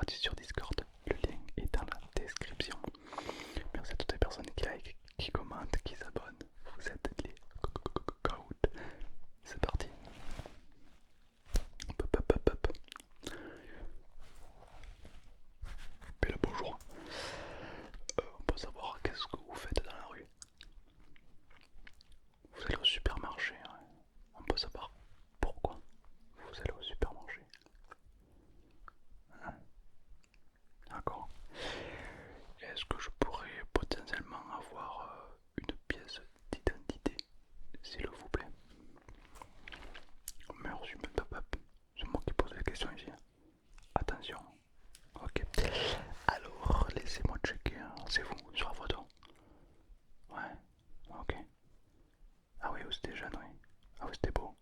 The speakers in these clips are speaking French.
gratuit sur Discord. Le lien est dans la description. Merci à toutes les personnes qui like, qui commentent, qui s'abonnent. Vous êtes les GOAT. C'est parti. Hop, hop, hop, hop. Puis le bonjour. On peut savoir qu'est-ce que vous faites dans la rue. Vous allez au supermarché. Hein. On peut savoir pourquoi vous allez au supermarché. Hein. D'accord. Est-ce que je pourrais potentiellement avoir une pièce d'identité, s'il vous plaît? Merci, hop. C'est moi qui pose les questions ici. Attention. Ok. Alors, laissez-moi checker. C'est vous sur la photo? Ouais. Ok. Ah oui, vous étiez jeune, oui. Ah oui, c'était beau.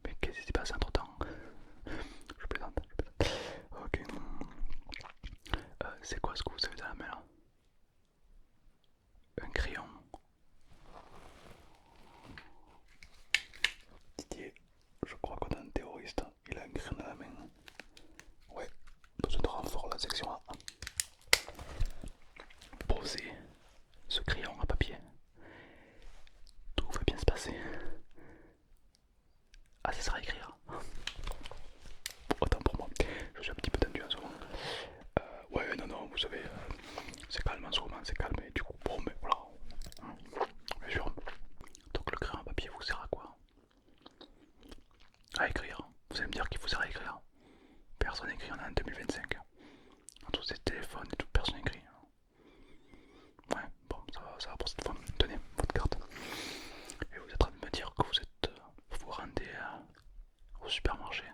Mais qu'est-ce qui s'est passé entre temps? Je plaisante, je plaisante. Ok. C'est quoi ce que vous avez dans la main là? Un crayon. Didier, je crois qu'on a un terroriste. Il a un crayon dans la main. Ouais. Besoin de renfort, la section A. Posez ce crayon à papier. Tout va bien se passer. Ah, ça sera à écrire. Autant pour moi. Je suis un petit peu tendu en ce moment. Ouais, non, vous savez, c'est calme en ce moment, c'est calme. Et du coup, bon, mais voilà. Bien sûr. Donc le crayon à papier vous sert à quoi? À écrire. Vous allez me dire qu'il vous sert à écrire. Personne n'écrit, on est en 2025. Entre ces téléphones et tout, personne n'écrit. Ouais, bon, ça va pour cette fois. Tenez, votre carte. Et vous êtes en train de me dire que vous vous rendez au supermarché.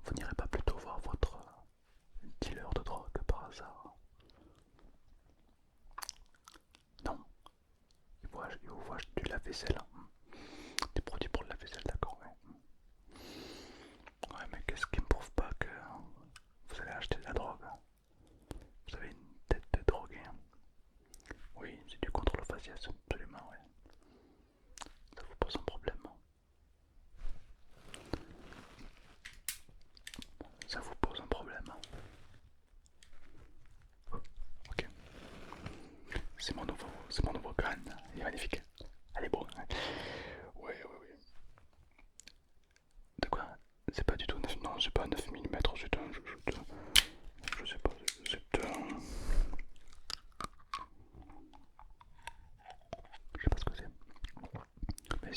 Vous n'irez pas plutôt voir votre dealer de drogue par hasard? Non, il vous voit du lave-vaisselle. Des produits pour le lave-vaisselle, d'accord, ouais. Ouais, mais qu'est-ce qui ne prouve pas que vous allez acheter de la drogue? Vous avez une tête de drogué. Oui, c'est du contrôle faciès, absolument, ouais. Ça vous pose un problème? Ça vous pose un problème? Ok. C'est mon nouveau gun. Il est magnifique. Elle est beau. Hein. Ouais. De quoi? C'est pas du tout 9. Non, c'est pas 9 mm. C'est un. Je sais pas. C'est un. Je sais pas ce que c'est. Mais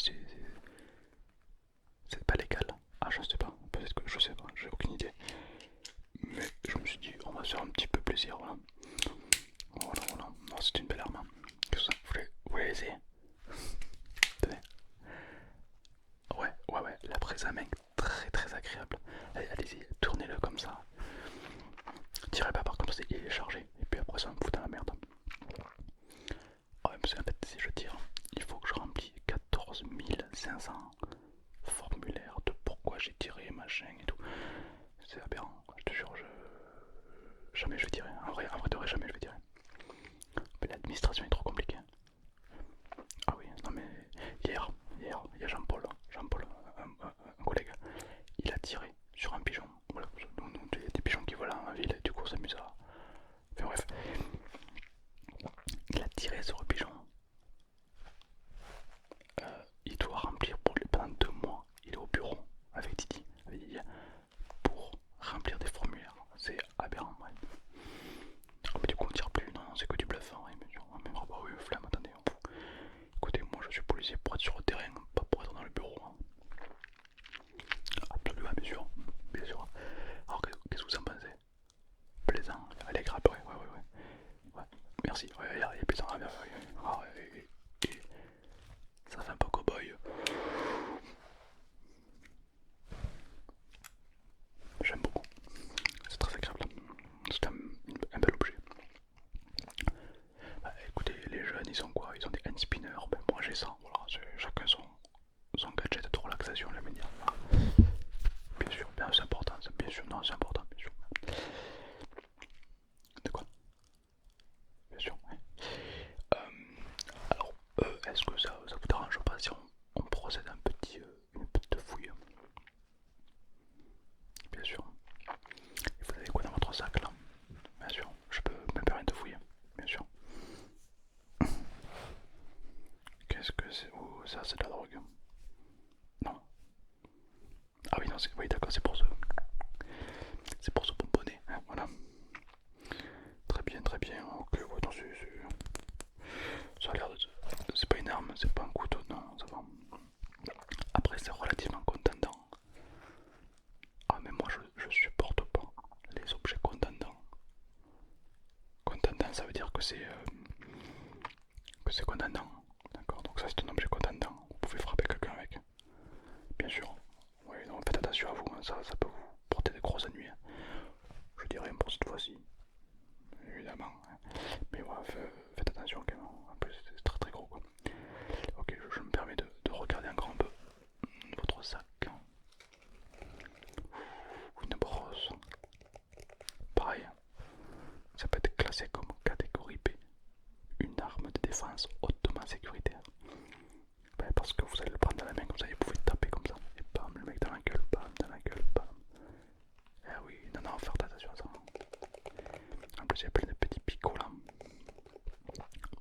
c'est pas légal. Ah, je sais pas. Peut-être que je sais pas. J'ai aucune idée. Mais je me suis dit, on va se faire un petit peu plaisir. Voilà. Voilà. Non, c'est une belle arme. Qu'est-ce que ça? Vous voulez essayer? Tenez. Ouais. La prise à main, très agréable. Allez-y, tournez-le comme ça. Tirez pas par contre, il est chargé. Et puis après, ça me fout dans la merde. Ouais, parce qu'en fait, si je tire, il faut que je remplis 14 500 formulaires de pourquoi j'ai tiré, machin et tout. C'est aberrant, je te jure, jamais je vais tirer. En vrai de vrai, jamais je vais tirer. Mais l'administration est trop compliquée. Ah oui, non mais hier, il y a Jean-Paul, un collègue, il a tiré sur un pigeon. Voilà, il y a des pigeons qui volent en ville et du coup on s'amuse à. Enfin bref, il a tiré sur un pigeon. Il doit remplir pendant 2 mois. Il est au bureau avec Didier, pour remplir des formulaires. C'est aberrant, ouais. Oh, mais du coup on tire plus, non, c'est que du bluff. Hein, ouais, mais bah oui, flemme, attendez. Écoutez, moi je suis policier pour être sur le terrain, pas pour être dans le bureau. Hein. Absolument, bien sûr. Alors qu'est-ce que vous en pensez? Plaisant, elle est grave, ouais. Merci, ouais, il est plaisant, ouais. Ah, et ça fait un peu cow-boy. J'aime beaucoup, c'est très agréable. C'est un bel objet. Bah, écoutez, les jeunes ils ont quoi? Ils ont des hand spinners, ben moi j'ai ça, voilà, chacun ça c'est de la drogue. Non. Ah oui, non, oui, d'accord, c'est pour se pomponner, hein, voilà. Très bien, ok, ouais, non, ça a l'air de... C'est pas une arme, c'est pas un couteau, non, ça va. Après, c'est relativement contendant. Ah, mais moi, je supporte pas les objets contendants. Contendant, ça veut dire que c'est contendant. D'accord, donc ça c'est un objet contendant. Vous pouvez frapper quelqu'un avec. Bien sûr. Oui, donc faites attention à vous, hein, ça peut vous porter des gros ennuis. Hein. Je dirais pour cette fois-ci, évidemment. Hein. Mais voilà, faites attention quand même. En plus, c'est très très gros quoi. Ok, je me permets de regarder un grand peu votre sac. Une brosse. Pareil, ça peut être classé comme catégorie B. Une arme de défense hautement sécuritaire. Ben, parce que vous allez le prendre dans la main comme ça, et vous pouvez taper comme ça. Et bam, le mec dans la gueule, bam, dans la gueule, bam. Eh oui, non, non, faire attention à ça. En plus, il y a plein de petits picots là.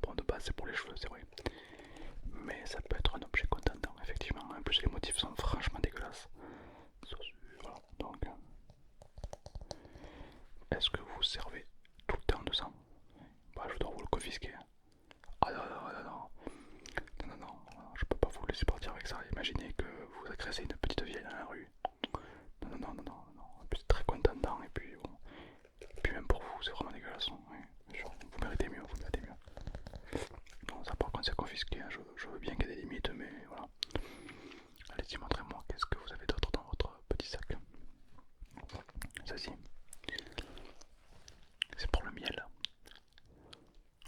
Bon, de base, c'est pour les cheveux, c'est vrai. Mais ça peut être un objet contendant, effectivement. En plus, les motifs sont franchement dégueulasses. Voilà, donc. Est-ce que vous servez tout le temps de ça? Bah, je dois vous le confisquer. Ah non, non, non, non. Non, non, non, je peux pas vous laisser partir avec ça. Imaginez que vous agressez une petite vieille dans la rue. Non, non, non, non, non, non. En plus, c'est très contendant et puis bon. Et puis même pour vous, c'est vraiment dégueulasse. Hein. Oui, bien sûr. Vous méritez mieux, vous méritez mieux. Non, ça par contre, c'est confisqué. Hein. Je veux bien qu'il y ait des limites, mais voilà. Allez-y, montrez-moi. Qu'est-ce que vous avez d'autre dans votre petit sac? Ceci. C'est pour le miel.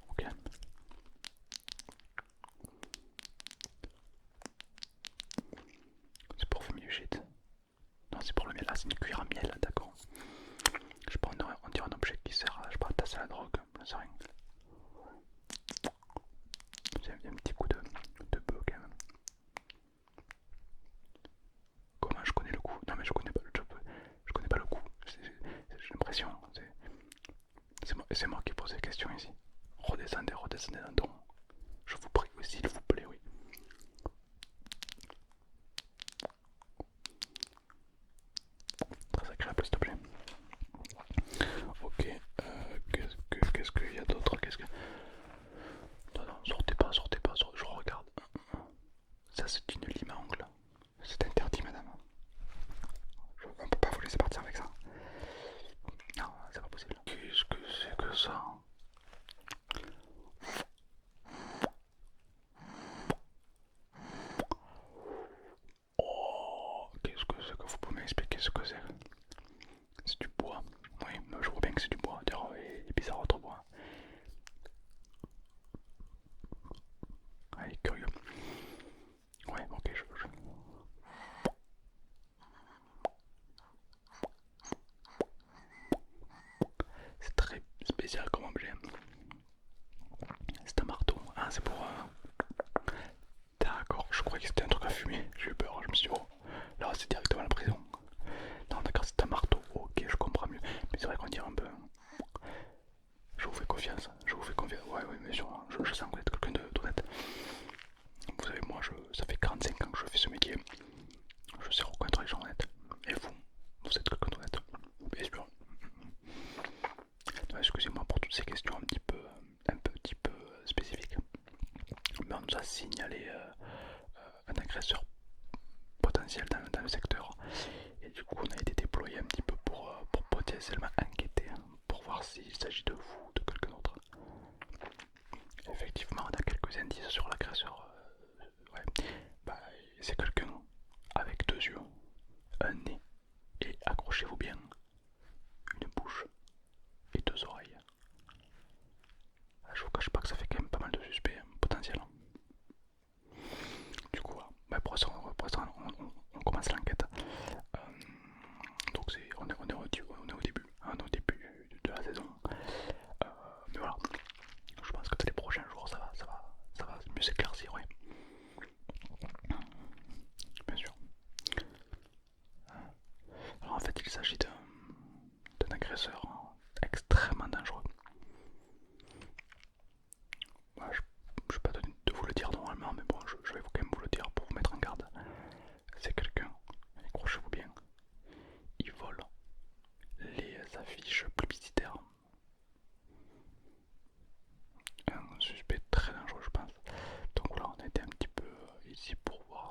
Ok. C'est pour fumer du shit. Non, c'est pour le miel. Ah, c'est une cuillère à miel, d'accord. Je sais pas, on dirait un objet qui sert à, je sais pas, à tasser la drogue. Je sais rien. Il y a un petit coup de bœuf quand même. Comment je connais le coup? Non, mais je connais pas le job. Je connais pas le coup. J'ai l'impression. C'est moi qui pose les questions ici. Redescendez, redescendez d'un ton. Je vous prie, oui, s'il vous plaît, oui. Très agréable cet objet. Ok, qu'est-ce qu'il y a d'autre? Non, non, sortez pas, je regarde. Ça c'est une lime à ongles. C'est interdit madame. On peut pas vous laisser partir avec ça. Non, c'est pas possible. Qu'est-ce que c'est que ça? Oh, qu'est-ce que c'est que vous pouvez m'expliquer ce que c'est? C'est du bois. Oui, mais je vois bien que c'est du bois. D'ailleurs, il est bizarre votre bois. Ah, il est curieux. Ouais, ok, c'est très spécial comme objet. C'est un marteau. Ah, c'est pour... D'accord, je croyais que c'était un truc à fumer. J'ai eu peur, je me suis dit, oh, là c'est directement la prison. Non, d'accord, c'est un marteau. Ok, je comprends mieux. Mais c'est vrai qu'on dirait un peu... Je vous fais confiance, je vous fais confiance. Ouais, ouais, bien sûr, je sens que vous êtes quelqu'un d'honnête. Vous savez, moi, ça fait 45 ans que je fais ce métier. Je sais reconnaître les gens honnêtes. Et vous êtes quelqu'un d'honnête. Bien sûr. Excusez-moi pour toutes ces questions un petit peu spécifiques. Mais on nous a signalé un agresseur potentiel dans le secteur. Et du coup, on a été déployé un petit peu pour potentiellement enquêter, hein, pour voir s'il s'agit de vous ou de quelqu'un d'autre. Effectivement, on a quelques indices sur l'agresseur. Ouais. Bah, c'est quelqu'un avec deux yeux, un nez et, accrochez-vous bien, une bouche et deux oreilles. Je vous cache pas que ça fait quand même pas mal de suspects potentiels. Du coup, voilà. Bah, pour l'instant, on commence l'enquête. Euh, donc on est au début, de la saison. Mais voilà, je pense que les prochains jours, ça va mieux s'éclaircir, ouais. Bien sûr.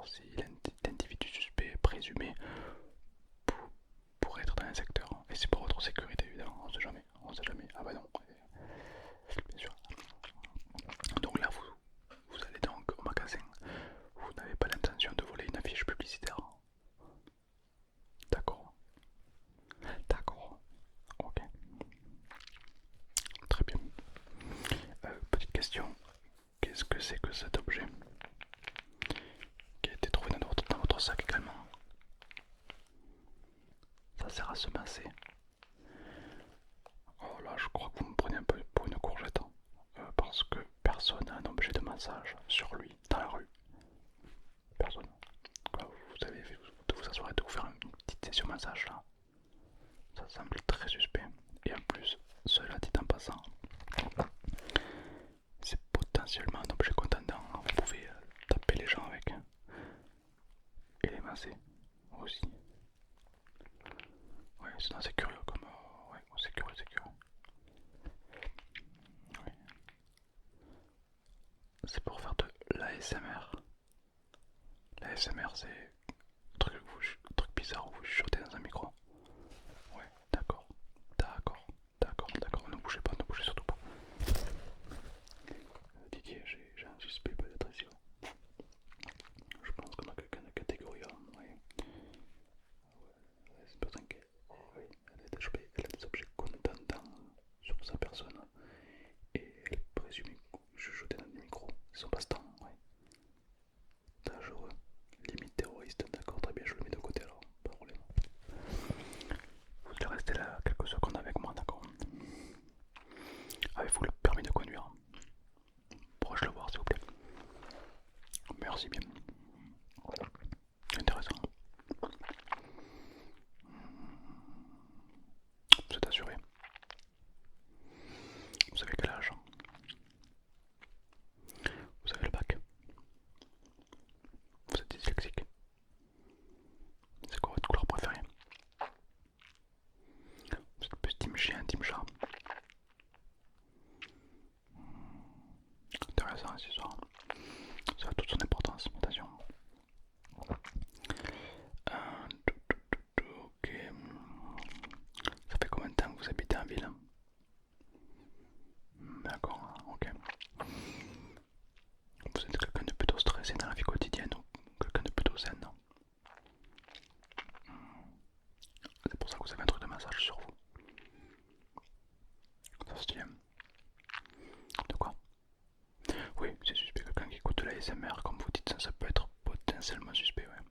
savoir si l'individu suspect présumé pourrait être dans un secteur. Et c'est pour votre sécurité évidemment, on sait jamais. On sait jamais. Ah bah non, bien sûr. Donc là vous allez donc au magasin. Vous n'avez pas l'intention de voler une affiche publicitaire. D'accord. D'accord. Ok. Très bien. Petite question. Qu'est-ce que c'est que cet objet qui a été trouvé dans votre sac également? Ça sert à se masser. Oh là, je crois que vous me prenez un peu pour une courgette. Parce que personne n'a un objet de massage sur lui dans la rue. Personne. Quoi, vous avez fait de vous asseoir et de vous faire une petite session massage là. Ça semble très suspect. Et en plus, cela dit en passant, c'est potentiellement un objet contendant. Vous pouvez taper les gens avec et les masser aussi. Ouais, c'est curieux comme. Ouais, c'est curieux, c'est curieux. Ouais. C'est pour faire de l'ASMR. L'ASMR, c'est un truc bizarre où vous chuchotez dans un micro. Ouais, d'accord, d'accord, d'accord, d'accord. Ne bougez pas, ne bougez surtout pas. Didier, j'ai un suspect peut-être ici. Ouais. Je pense qu'on a quelqu'un de catégorie A. Ouais. C'est une personne qui oui, elle a des objets contendants sur sa personne et elle est présumée chuchoter dans des micros. Ils sont passe-temps, ouais. Dangereux, limite terroriste, d'accord, très bien, je le mets de côté alors, pas de problème. Vous allez rester là quelques secondes avec moi, d'accord. Avez-vous le permis de conduire? Pourrais-je le voir s'il vous plaît? Merci bien. Intéressant. Vous êtes assuré? Vous avez quel âge? Vous avez le bac? Vous êtes dyslexique? C'est quoi votre couleur préférée? Vous êtes plus team chien, team chat? Intéressant cette histoire. Ça a toute son importance, attention. Ok. Ça fait combien de temps que vous habitez en ville? D'accord, ok. Vous êtes quelqu'un de plutôt stressé dans la vie quotidienne ou quelqu'un de plutôt zen? C'est pour ça que vous avez un truc de massage sur vous. Ça se tient. De quoi? Oui, c'est suspect. Quelqu'un qui écoute de la ASMR, comme vous dites, ça peut être potentiellement suspect, ouais.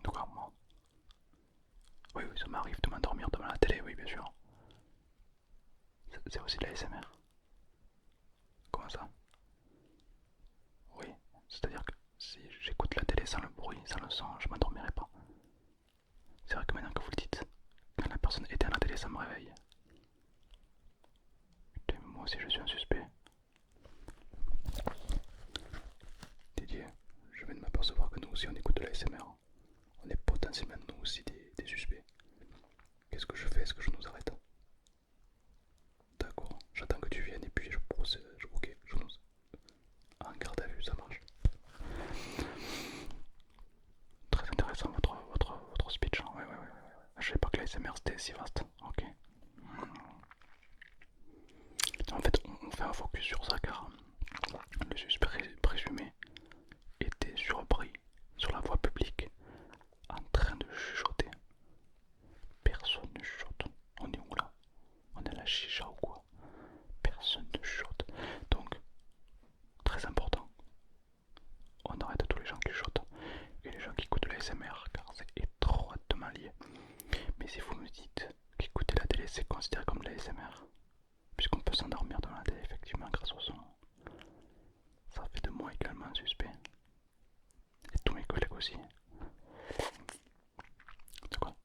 De quoi, moi? Oui, oui, ça m'arrive de m'endormir devant la télé, oui, bien sûr. C'est aussi de la ASMR. Comment ça? Oui, c'est-à-dire que si j'écoute la télé sans le bruit, sans le son, je m'endormirai pas. C'est vrai que maintenant que vous le dites, quand la personne éteint la télé, ça me réveille. Putain, moi aussi je suis un suspect. Didier, je viens de m'apercevoir que nous aussi on écoute de la ASMR. On est potentiellement nous aussi des suspects. Qu'est-ce que je fais? Est-ce que je nous arrête? D'accord, j'attends que tu viennes et puis je procède. Ok, je nous. En garde à vue, ça marche. Très intéressant votre speech. Ouais, ouais, ouais, ouais. Je savais pas que la SMR c'était si vaste. Ok. En fait, on fait un focus sur ça car le suspect présumé était surpris sur la voie publique en train de chuchoter. Personne ne chuchote. On est où là? On est à la chicha ou quoi? Personne ne chuchote. Donc, très important, on arrête tous les gens qui chuchotent et les gens qui écoutent la SMR car c'est étroitement lié. Mais si vous me dites qu'écouter la télé c'est considéré comme de la SMR, puisqu'on peut s'endormir dans la télé effectivement grâce au son, ça fait de moi également un suspect. Et tous mes collègues aussi. C'est quoi?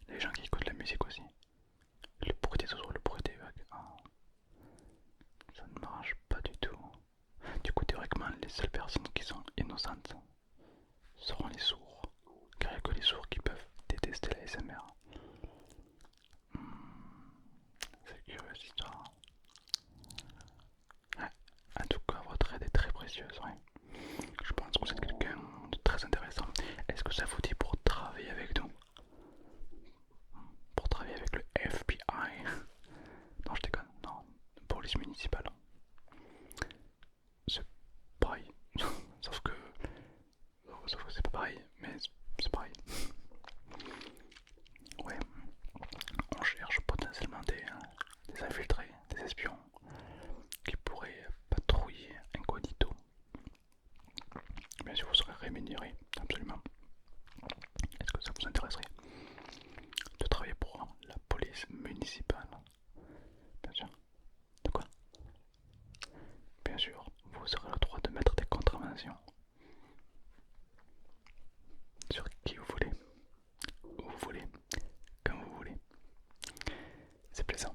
Les gens qui écoutent la musique aussi. Le bruit des oiseaux, le bruit des vagues. Oh, ça ne m'arrange pas du tout. Du coup théoriquement les seules personnes qui sont innocentes seront les sourds. Car il n'y a que les sourds qui peuvent détester la SMR. C'est curieux cette histoire. Ouais. En tout cas, votre aide est très précieuse, ouais. Je pense bien sûr vous serez rémunéré, absolument. Est-ce que ça vous intéresserait de travailler pour la police municipale? Bien sûr. De quoi? Bien sûr, vous aurez le droit de mettre des contraventions sur qui vous voulez, où vous voulez, quand vous voulez. C'est plaisant.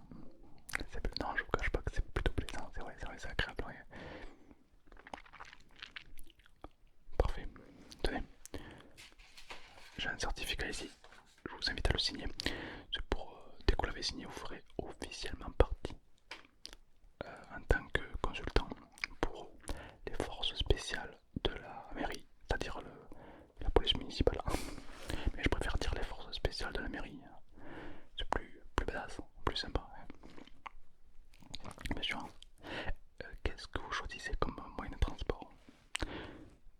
Non, je vous cache pas que c'est plutôt plaisant, c'est vrai, c'est agréable. Ouais. Parfait. Tenez, j'ai un certificat ici, je vous invite à le signer. C'est pour, dès que vous l'avez signé, vous ferez officiellement partie en tant que consultant pour les forces spéciales de la mairie, c'est-à-dire la police municipale. Mais je préfère dire les forces spéciales de la mairie, c'est plus badass, plus sympa. Bien sûr. Qu'est-ce que vous choisissez comme moyen de transport?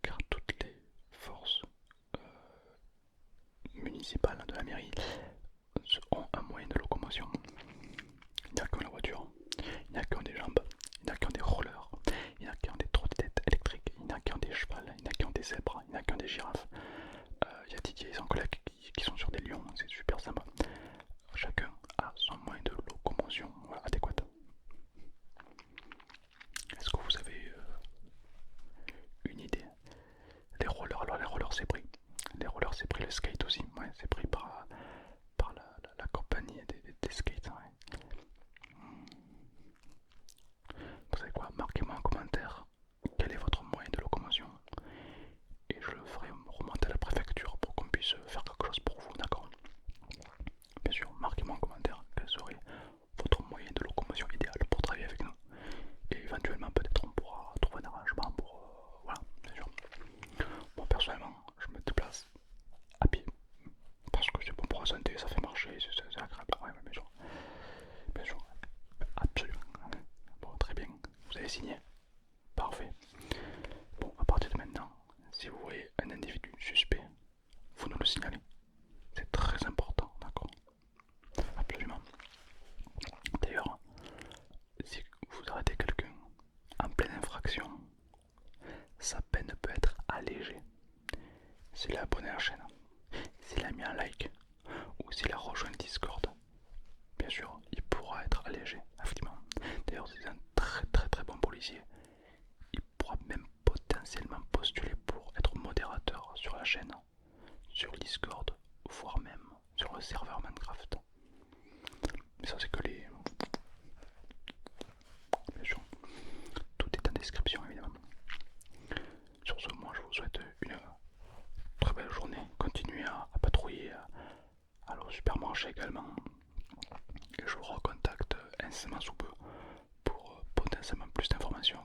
Car toutes les forces municipales de la mairie ont un moyen de locomotion. Il n'y a que la voiture, il n'y a que des jambes, il n'y a que des rollers, il n'y a que des trottinettes électriques, il n'y a que des chevals, il n'y a que des zèbres, il n'y a que des girafes. Il y a Didier et son collègue qui sont sur des lions, c'est super sympa. Chacun a son moyen de locomotion adéquat. Est-ce que vous avez une idée? Les rollers, alors les rollers c'est pris. Les rollers c'est pris, le skate aussi, ouais, c'est pris par la compagnie des skates. Ouais. Vous savez quoi? Marquez-moi en commentaire quel est votre moyen de locomotion et je le ferai remonter à la préfecture pour qu'on puisse faire quelque chose pour vous, d'accord? Bien sûr, marquez-moi en commentaire quel serait votre moyen de locomotion idéal pour travailler avec nous. Et éventuellement, peut-être on pourra trouver un arrangement pour. Voilà, bien sûr. Moi, personnellement, je me déplace à pied parce que c'est bon pour la santé, ça fait marcher, c'est agréable. Ouais, bien sûr. Bien sûr. Absolument. Bon, très bien. Vous avez signé? Parfait. Bon, à partir de maintenant, si vous voyez un individu suspect, vous nous le signalez. C'est très important, d'accord? Absolument. D'ailleurs, si vous arrêtez quelqu'un en pleine infraction, sa peine peut être allégée. S'il est abonné à la chaîne, s'il a mis un like ou s'il a rejoint le Discord, bien sûr, il pourra être allégé, effectivement. D'ailleurs, si c'est un très bon policier, il pourra même potentiellement postuler pour être modérateur sur la chaîne, sur le Discord, voire même sur le serveur Minecraft. Mais ça, c'est que les. Bien sûr, tout est en description, évidemment. Sur ce, moi, je vous souhaite une très belle journée. Continuez à patrouiller, à aller au supermarché également. Et je vous recontacte incessamment sous peu pour potentiellement plus d'informations